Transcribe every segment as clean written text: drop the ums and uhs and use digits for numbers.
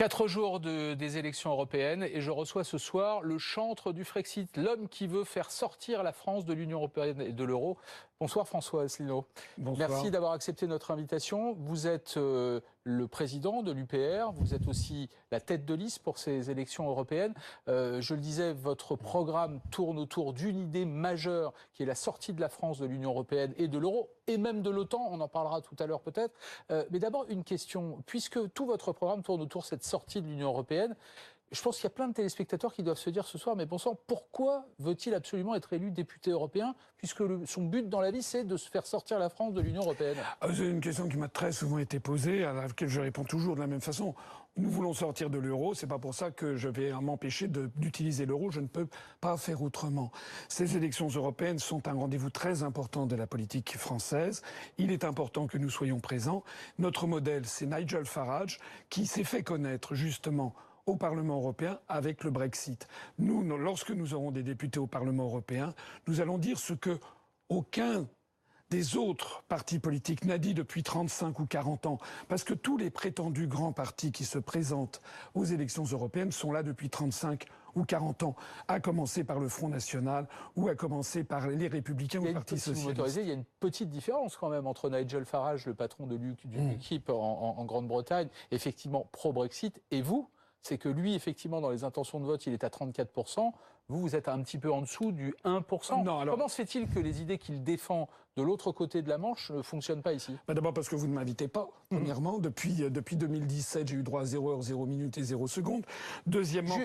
4 jours des élections européennes et je reçois ce soir le chantre du Frexit, l'homme qui veut faire sortir la France de l'Union européenne et de l'euro. Bonsoir François Asselineau. Bonsoir. Merci d'avoir accepté notre invitation. Vous êtes le président de l'UPR, vous êtes aussi la tête de liste pour ces élections européennes. Je le disais, votre programme tourne autour d'une idée majeure qui est la sortie de la France de l'Union européenne et de l'euro et même de l'OTAN, on en parlera tout à l'heure peut-être. Mais d'abord une question, puisque tout votre programme tourne autour de cette sortie de l'Union européenne, je pense qu'il y a plein de téléspectateurs qui doivent se dire ce soir, mais bon sang, pourquoi veut-il absolument être élu député européen, puisque son but dans la vie, c'est de se faire sortir la France de l'Union européenne? C'est une question qui m'a très souvent été posée, à laquelle je réponds toujours de la même façon. Nous voulons sortir de l'euro, c'est pas pour ça que je vais m'empêcher d'utiliser l'euro, je ne peux pas faire autrement. Ces élections européennes sont un rendez-vous très important de la politique française. Il est important que nous soyons présents. Notre modèle, c'est Nigel Farage, qui s'est fait connaître justement au Parlement européen avec le Brexit. Nous, lorsque nous aurons des députés au Parlement européen, nous allons dire ce que aucun des autres partis politiques n'a dit depuis 35 ou 40 ans. Parce que tous les prétendus grands partis qui se présentent aux élections européennes sont là depuis 35 ou 40 ans, à commencer par le Front National ou à commencer par les Républicains ou le Parti Socialiste. Il y a une petite différence quand même entre Nigel Farage, le patron de l'UKIP en Grande-Bretagne, effectivement pro-Brexit, et vous. C'est que lui, effectivement, dans les intentions de vote, il est à 34%. Vous êtes un petit peu en dessous du 1%. Non, alors... Comment se fait-il que les idées qu'il défend de l'autre côté de la Manche ne fonctionnent pas ici? D'abord parce que vous ne m'invitez pas, premièrement. Depuis 2017, j'ai eu droit à 0 heure, 0 minute et 0 seconde. Deuxièmement,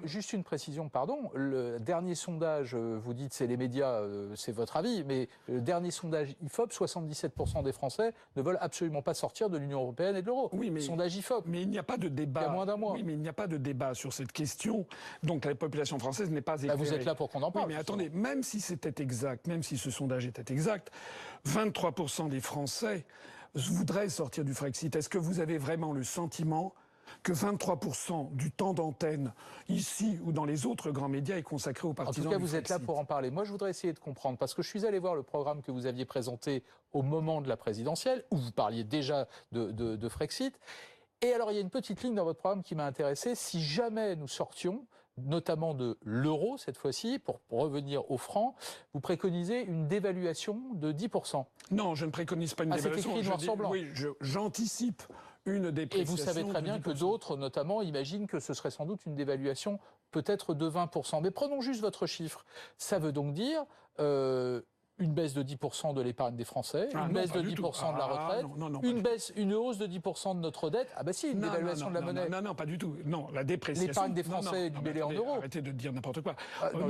juste une précision, pardon. Le dernier sondage, vous dites c'est les médias, c'est votre avis, mais le dernier sondage IFOP, 77% des Français ne veulent absolument pas sortir de l'Union européenne et de l'euro. Oui, mais sondage IFOP. Mais il n'y a pas de débat. Il y a moins d'un mois. Oui, mais il n'y a pas de débat sur cette question. Donc la population française n'est pas éclairée. Vous êtes là pour qu'on en parle. Oui, mais attendez, même si c'était exact, même si ce sondage était exact, 23% des Français voudraient sortir du Frexit. Est-ce que vous avez vraiment le sentiment que 23% du temps d'antenne, ici ou dans les autres grands médias, est consacré aux partisans du Frexit? En tout cas, vous êtes là pour en parler. Moi, je voudrais essayer de comprendre, parce que je suis allé voir le programme que vous aviez présenté au moment de la présidentielle, où vous parliez déjà de Frexit. Et alors, il y a une petite ligne dans votre programme qui m'a intéressé. Si jamais nous sortions, notamment de l'euro cette fois-ci, pour revenir au franc, vous préconisez une dévaluation de 10%. Non, je ne préconise pas une dévaluation. C'est écrit noir sur blanc. Oui, j'anticipe une dépréciation. Et vous savez très bien que d'autres, notamment, imaginent que ce serait sans doute une dévaluation peut-être de 20%. Mais prenons juste votre chiffre. Ça veut donc dire... une baisse de 10% de l'épargne des Français, une baisse de 10% de la retraite, une hausse de 10% de notre dette. Ah bah si, une dévaluation de la monnaie. Non, pas du tout. Non, la dépréciation. L'épargne des Français est libellée en euros. Arrêtez de dire n'importe quoi.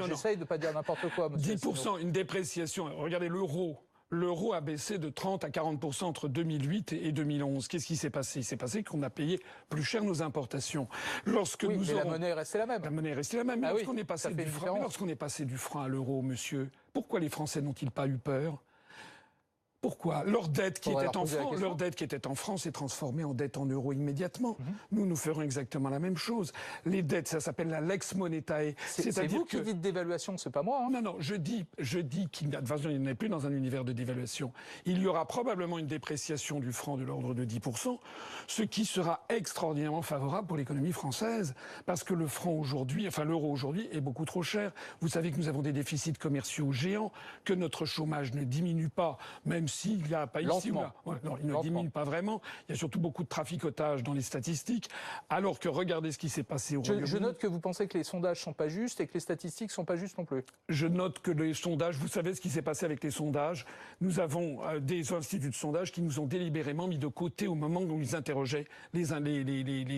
J'essaye de ne pas dire n'importe quoi, monsieur. 10%, une dépréciation. Regardez l'euro. L'euro a baissé de 30 à 40% entre 2008 et 2011. Qu'est-ce qui s'est passé? Il s'est passé qu'on a payé plus cher nos importations. La monnaie est restée la même. La monnaie est restée la même. Mais lorsqu'on est passé du franc à l'euro, monsieur, pourquoi les Français n'ont-ils pas eu peur? Pourquoi? Leur dette qui était en France est transformée en dette en euros immédiatement. Nous ferons exactement la même chose. Les dettes, ça s'appelle la lex monetae. C'est vous qui dites dévaluation, c'est pas moi. Hein. Non, je dis qu'il n'y en a plus dans un univers de dévaluation. Il y aura probablement une dépréciation du franc de l'ordre de 10%, ce qui sera extraordinairement favorable pour l'économie française, parce que l'euro aujourd'hui est beaucoup trop cher. Vous savez que nous avons des déficits commerciaux géants, que notre chômage ne diminue pas, même s'il y a pas ici ou là. Non, il ne diminue pas vraiment. Il y a surtout beaucoup de traficotage dans les statistiques. Alors que regardez ce qui s'est passé au Royaume-Uni. Je note que vous pensez que les sondages sont pas justes et que les statistiques sont pas justes non plus. Je note que les sondages, vous savez ce qui s'est passé avec les sondages. Nous avons des instituts de sondage qui nous ont délibérément mis de côté au moment où ils interrogeaient les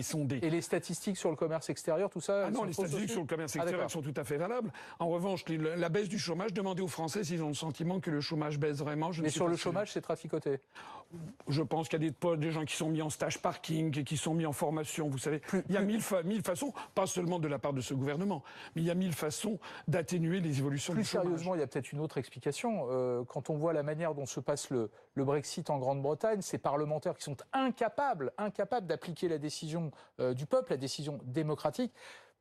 sondés. Et les statistiques sur le commerce extérieur, tout ça? Non, les statistiques sur le commerce extérieur sont tout à fait valables. En revanche, la baisse du chômage, demandez aux Français s'ils ont le sentiment que le chômage baisse vraiment. Mais sur le chômage, c'est traficoté. Je pense qu'il y a des gens qui sont mis en stage parking et qui sont mis en formation. Vous savez, il y a mille façons, pas seulement de la part de ce gouvernement, mais il y a 1000 façons d'atténuer les évolutions du chômage. Plus sérieusement, il y a peut-être une autre explication. Quand on voit la manière dont se passe le Brexit en Grande-Bretagne, ces parlementaires qui sont incapables d'appliquer la décision du peuple, la décision démocratique.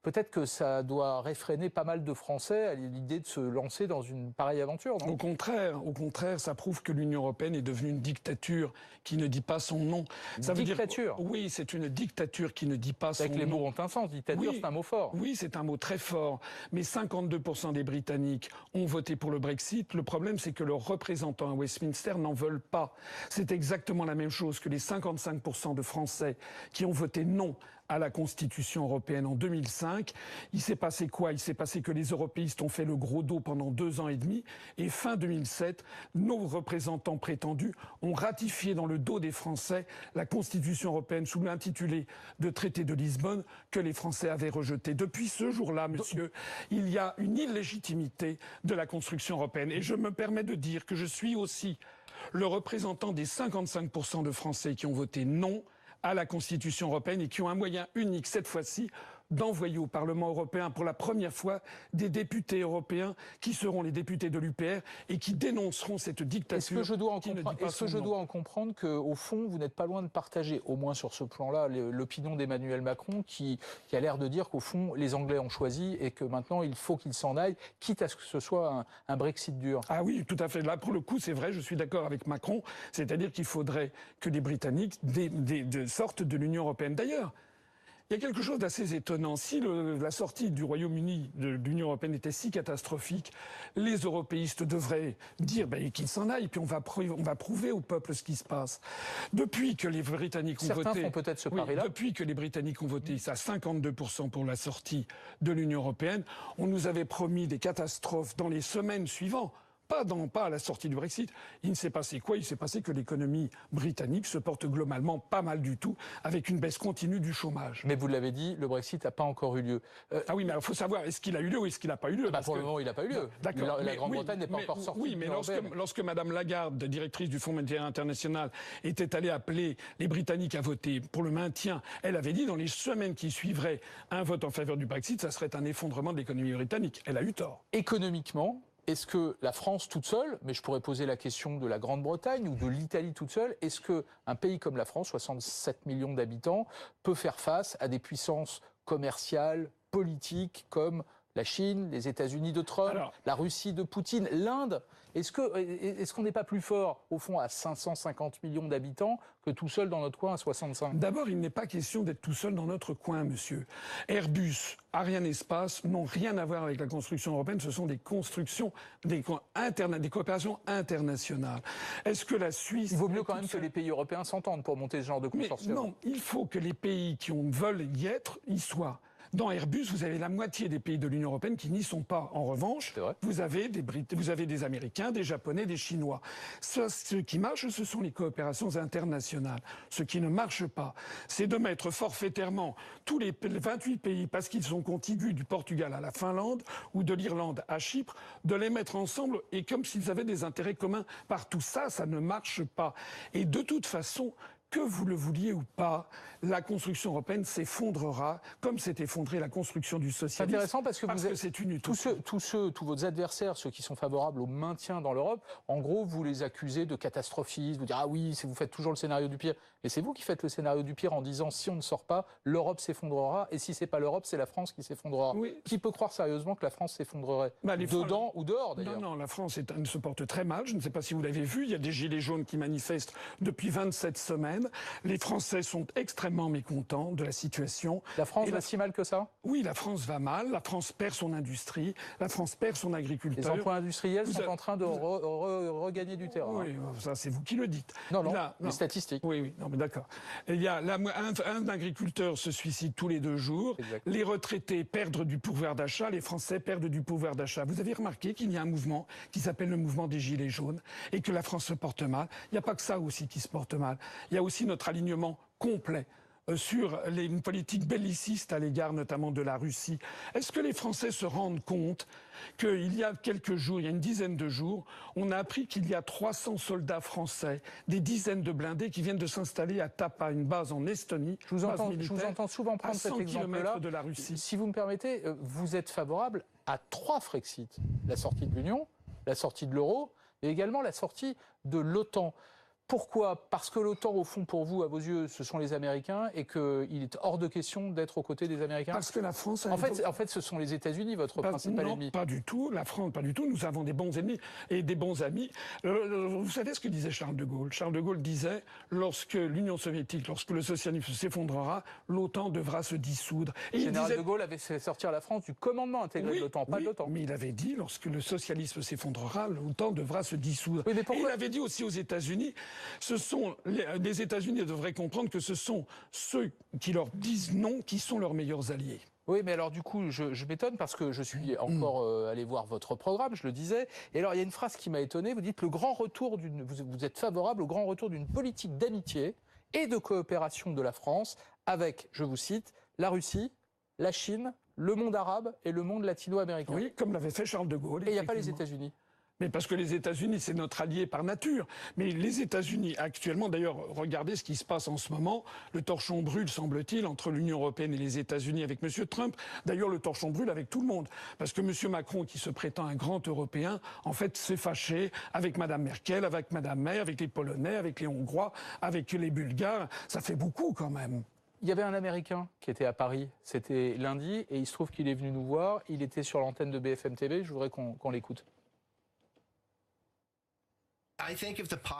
peut-être que ça doit réfréner pas mal de Français à l'idée de se lancer dans une pareille aventure, non ? Au contraire, ça prouve que l'Union européenne est devenue une dictature qui ne dit pas son nom. Ça veut dictature. Dire, oui, c'est une dictature qui ne dit pas son nom. Avec les mots ont un sens. Dictature, c'est un mot fort. Oui, c'est un mot très fort. Mais 52% des Britanniques ont voté pour le Brexit. Le problème, c'est que leurs représentants à Westminster n'en veulent pas. C'est exactement la même chose que les 55% de Français qui ont voté non à la Constitution européenne en 2005. Il s'est passé quoi? Il s'est passé que les européistes ont fait le gros dos pendant 2 ans et demi. Et fin 2007, nos représentants prétendus ont ratifié dans le dos des Français la Constitution européenne sous l'intitulé de traité de Lisbonne que les Français avaient rejeté. Depuis ce jour-là, monsieur, il y a une illégitimité de la construction européenne. Et je me permets de dire que je suis aussi le représentant des 55% de Français qui ont voté non à la Constitution européenne et qui ont un moyen unique cette fois-ci d'envoyer au Parlement européen pour la première fois des députés européens qui seront les députés de l'UPR et qui dénonceront cette dictature. Est-ce que je dois en comprendre qu'au fond, vous n'êtes pas loin de partager, au moins sur ce plan-là, l'opinion d'Emmanuel Macron qui a l'air de dire qu'au fond, les Anglais ont choisi et que maintenant, il faut qu'ils s'en aillent, quitte à ce que ce soit un Brexit dur? Ah oui, tout à fait. Là, pour le coup, c'est vrai, je suis d'accord avec Macron. C'est-à-dire qu'il faudrait que les Britanniques sortent de l'Union européenne. D'ailleurs, il y a quelque chose d'assez étonnant. Si la sortie du Royaume-Uni de l'Union européenne était si catastrophique, les européistes devraient dire qu'ils s'en aillent, puis on va prouver au peuple ce qui se passe. Depuis que les Britanniques ont voté... Certains font peut-être ce pari-là. Depuis que les Britanniques ont voté à 52% pour la sortie de l'Union européenne, on nous avait promis des catastrophes dans les semaines suivantes. Pas à la sortie du Brexit. Il ne s'est passé quoi? Il s'est passé que l'économie britannique se porte globalement pas mal du tout, avec une baisse continue du chômage. Mais vous l'avez dit, le Brexit n'a pas encore eu lieu. Ah oui, mais il faut savoir, est-ce qu'il a eu lieu ou est-ce qu'il n'a pas eu lieu? Pour le moment, il n'a pas eu lieu. D'accord. La Grande-Bretagne n'est pas encore sortie. Oui, mais lorsque Mme Lagarde, directrice du Fonds monétaire international, était allée appeler les Britanniques à voter pour le maintien, elle avait dit dans les semaines qui suivraient un vote en faveur du Brexit, ça serait un effondrement de l'économie britannique. Elle a eu tort. Économiquement, est-ce que la France toute seule, mais je pourrais poser la question de la Grande-Bretagne ou de l'Italie toute seule, est-ce qu'un pays comme la France, 67 millions d'habitants, peut faire face à des puissances commerciales, politiques comme la Chine, les États-Unis de Trump, la Russie de Poutine, l'Inde? Est-ce qu'on n'est pas plus fort, au fond, à 550 millions d'habitants que tout seul dans notre coin à 65? D'abord, il n'est pas question d'être tout seul dans notre coin, monsieur. Airbus, Arianespace n'ont rien à voir avec la construction européenne. Ce sont des constructions, des coopérations internationales. Est-ce que la Suisse... Il vaut mieux quand même que les pays européens s'entendent pour monter ce genre de consortium. Mais non, il faut que les pays qui veulent y être, y soient. Dans Airbus, vous avez la moitié des pays de l'Union européenne qui n'y sont pas. En revanche, vous avez des Américains, des Japonais, des Chinois. Ce qui marche, ce sont les coopérations internationales. Ce qui ne marche pas, c'est de mettre forfaitairement tous les 28 pays, parce qu'ils sont contigus du Portugal à la Finlande ou de l'Irlande à Chypre, de les mettre ensemble et comme s'ils avaient des intérêts communs partout. Ça ne marche pas. Et de toute façon... Que vous le vouliez ou pas, la construction européenne s'effondrera comme s'est effondrée la construction du socialisme. C'est intéressant parce que c'est une utopie. Tous vos adversaires, ceux qui sont favorables au maintien dans l'Europe, en gros, vous les accusez de catastrophisme, vous dites ah oui, vous faites toujours le scénario du pire. Mais c'est vous qui faites le scénario du pire en disant si on ne sort pas, l'Europe s'effondrera et si c'est pas l'Europe, c'est la France qui s'effondrera. Oui. Qui peut croire sérieusement que la France s'effondrerait? Dedans ou dehors d'ailleurs? Non, la France se porte très mal. Je ne sais pas si vous l'avez vu. Il y a des gilets jaunes qui manifestent depuis 27 semaines. Les Français sont extrêmement mécontents de la situation. La France va si mal que ça? Oui, la France va mal. La France perd son industrie. La France perd son agriculteur. Les emplois industriels sont en train de regagner du terrain. Oui, ça c'est vous qui le dites. Non, les statistiques. Oui, non, mais d'accord. Il y a un agriculteur se suicide tous les 2 jours. Exact. Les retraités perdent du pouvoir d'achat. Les Français perdent du pouvoir d'achat. Vous avez remarqué qu'il y a un mouvement qui s'appelle le mouvement des Gilets jaunes et que la France se porte mal. Il n'y a pas que ça aussi qui se porte mal. Il y a aussi notre alignement complet sur une politique belliciste à l'égard notamment de la Russie. Est-ce que les Français se rendent compte qu'il y a quelques jours, il y a une dizaine de jours, on a appris qu'il y a 300 soldats français, des dizaines de blindés qui viennent de s'installer à Tapa, une base en Estonie. Je vous entends souvent prendre cet exemple-là. De la Russie. Si vous me permettez, vous êtes favorable à 3 Frexit. La sortie de l'Union, la sortie de l'euro et également la sortie de l'OTAN. Pourquoi? Parce que l'OTAN, au fond, pour vous, à vos yeux, ce sont les Américains et qu'il est hors de question d'être aux côtés des Américains? Parce que la France... En fait, ce sont les États-Unis, votre principal ennemi. Non, pas du tout. La France, pas du tout. Nous avons des bons ennemis et des bons amis. Vous savez ce que disait Charles de Gaulle? Charles de Gaulle disait, lorsque l'Union soviétique, lorsque le socialisme s'effondrera, l'OTAN devra se dissoudre. Et le général de Gaulle avait fait sortir la France du commandement intégré de l'OTAN, pas de l'OTAN. Mais il avait dit, lorsque le socialisme s'effondrera, l'OTAN devra se dissoudre. Oui, mais et il avait dit aussi aux États-Unis, les États-Unis devraient comprendre que ce sont ceux qui leur disent non qui sont leurs meilleurs alliés. Oui, mais alors du coup, je m'étonne parce que je suis encore allé voir votre programme, je le disais. Et alors, il y a une phrase qui m'a étonné. Vous dites vous êtes favorable au grand retour d'une politique d'amitié et de coopération de la France avec, je vous cite, la Russie, la Chine, le monde arabe et le monde latino-américain. Oui, comme l'avait fait Charles de Gaulle. Et il n'y a pas les États-Unis. Mais parce que les États-Unis, c'est notre allié par nature. Mais les États-Unis, actuellement, d'ailleurs, regardez ce qui se passe en ce moment. Le torchon brûle, semble-t-il, entre l'Union européenne et les États-Unis avec M. Trump. D'ailleurs, le torchon brûle avec tout le monde. Parce que M. Macron, qui se prétend un grand Européen, en fait, s'est fâché avec Mme Merkel, avec Mme May, avec les Polonais, avec les Hongrois, avec les Bulgares. Ça fait beaucoup, quand même. Il y avait un Américain qui était à Paris, c'était lundi, et il se trouve qu'il est venu nous voir. Il était sur l'antenne de BFM TV. Je voudrais qu'on l'écoute.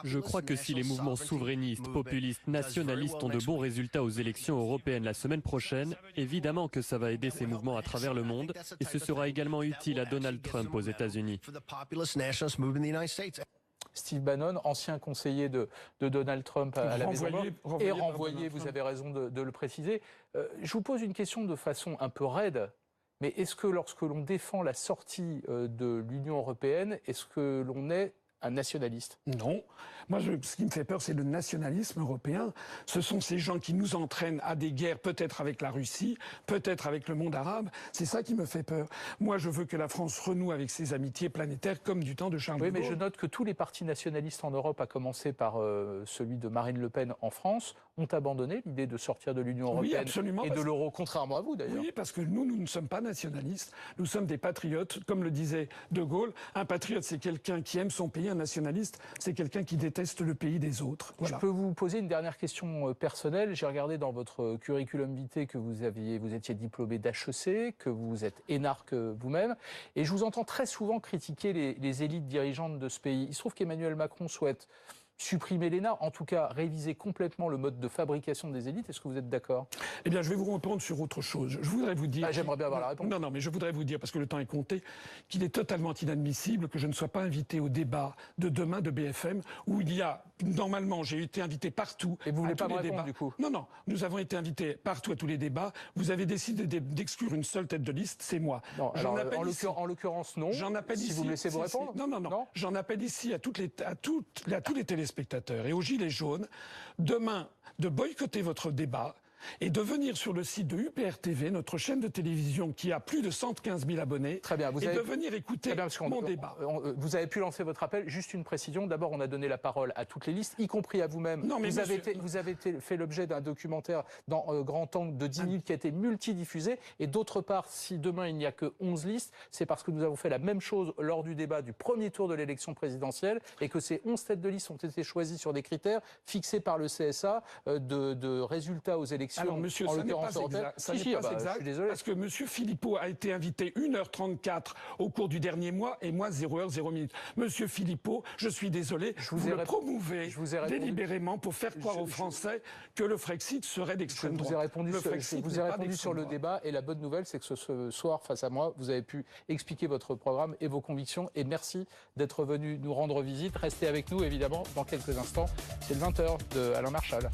Je crois que si les mouvements souverainistes, populistes, nationalistes ont de bons résultats aux élections européennes la semaine prochaine, évidemment que ça va aider ces mouvements à travers le monde et ce sera également utile à Donald Trump aux États-Unis. Steve Bannon, ancien conseiller de Donald Trump à la Maison-Blanche, et renvoyé, vous avez raison de le préciser. Je vous pose une question de façon un peu raide, mais est-ce que lorsque l'on défend la sortie de l'Union européenne, est-ce que l'on est un nationaliste? Non. Moi, ce qui me fait peur, c'est le nationalisme européen. Ce sont ces gens qui nous entraînent à des guerres, peut-être avec la Russie, peut-être avec le monde arabe. C'est ça qui me fait peur. Moi, je veux que la France renoue avec ses amitiés planétaires, comme du temps de Charles de Gaulle. Oui, mais je note que tous les partis nationalistes en Europe, à commencer par celui de Marine Le Pen en France, ont abandonné l'idée de sortir de l'Union européenne et de l'euro, contrairement à vous d'ailleurs. Oui, parce que nous ne sommes pas nationalistes. Nous sommes des patriotes, comme le disait de Gaulle. Un patriote, c'est quelqu'un qui aime son pays. Un nationaliste, c'est quelqu'un qui déteste le pays des autres. Voilà. Je peux vous poser une dernière question personnelle. J'ai regardé dans votre curriculum vitae que vous étiez diplômé d'HEC, que vous êtes énarque vous-même, et je vous entends très souvent critiquer les élites dirigeantes de ce pays. Il se trouve qu'Emmanuel Macron souhaite supprimer l'ENA, en tout cas réviser complètement le mode de fabrication des élites. Est-ce que vous êtes d'accord? Eh bien, je vais vous répondre sur autre chose. Je voudrais vous dire... J'aimerais bien avoir la réponse. Non, mais je voudrais vous dire, parce que le temps est compté, qu'il est totalement inadmissible que je ne sois pas invité au débat de demain de BFM, où il y a... Normalement, j'ai été invité partout. Et vous voulez pas me répondre, du coup? Non, nous avons été invités partout à tous les débats. Vous avez décidé d'exclure une seule tête de liste, c'est moi. Non, en l'occurrence, non. J'en appelle si ici, vous me laissez vous répondre. Non. J'en appelle ici à tous les téléspectateurs et aux Gilets jaunes, demain, de boycotter votre débat et de venir sur le site de UPR TV, notre chaîne de télévision qui a plus de 115 000 abonnés, Très bien, de venir écouter mon débat. Vous avez pu lancer votre appel. Juste une précision. D'abord, on a donné la parole à toutes les listes, y compris à vous-même. Vous avez fait l'objet d'un documentaire dans Grand Angle de 10 minutes qui a été multidiffusé. Et d'autre part, si demain il n'y a que 11 listes, c'est parce que nous avons fait la même chose lors du débat du premier tour de l'élection présidentielle et que ces 11 têtes de liste ont été choisies sur des critères fixés par le CSA de résultats aux élections. Alors, monsieur, ça n'est pas exact. Je suis désolé. Parce que monsieur Philippot a été invité 1h34 au cours du dernier mois et moi 0h, 0 minutes. Monsieur Philippot, je suis désolé, vous le promouvez délibérément pour faire croire aux Français que le Frexit serait d'extrême droite. Je vous ai répondu sur le débat et la bonne nouvelle, c'est que ce soir, face à moi, vous avez pu expliquer votre programme et vos convictions. Et merci d'être venu nous rendre visite. Restez avec nous, évidemment, dans quelques instants. C'est le 20h de Alain Marchal.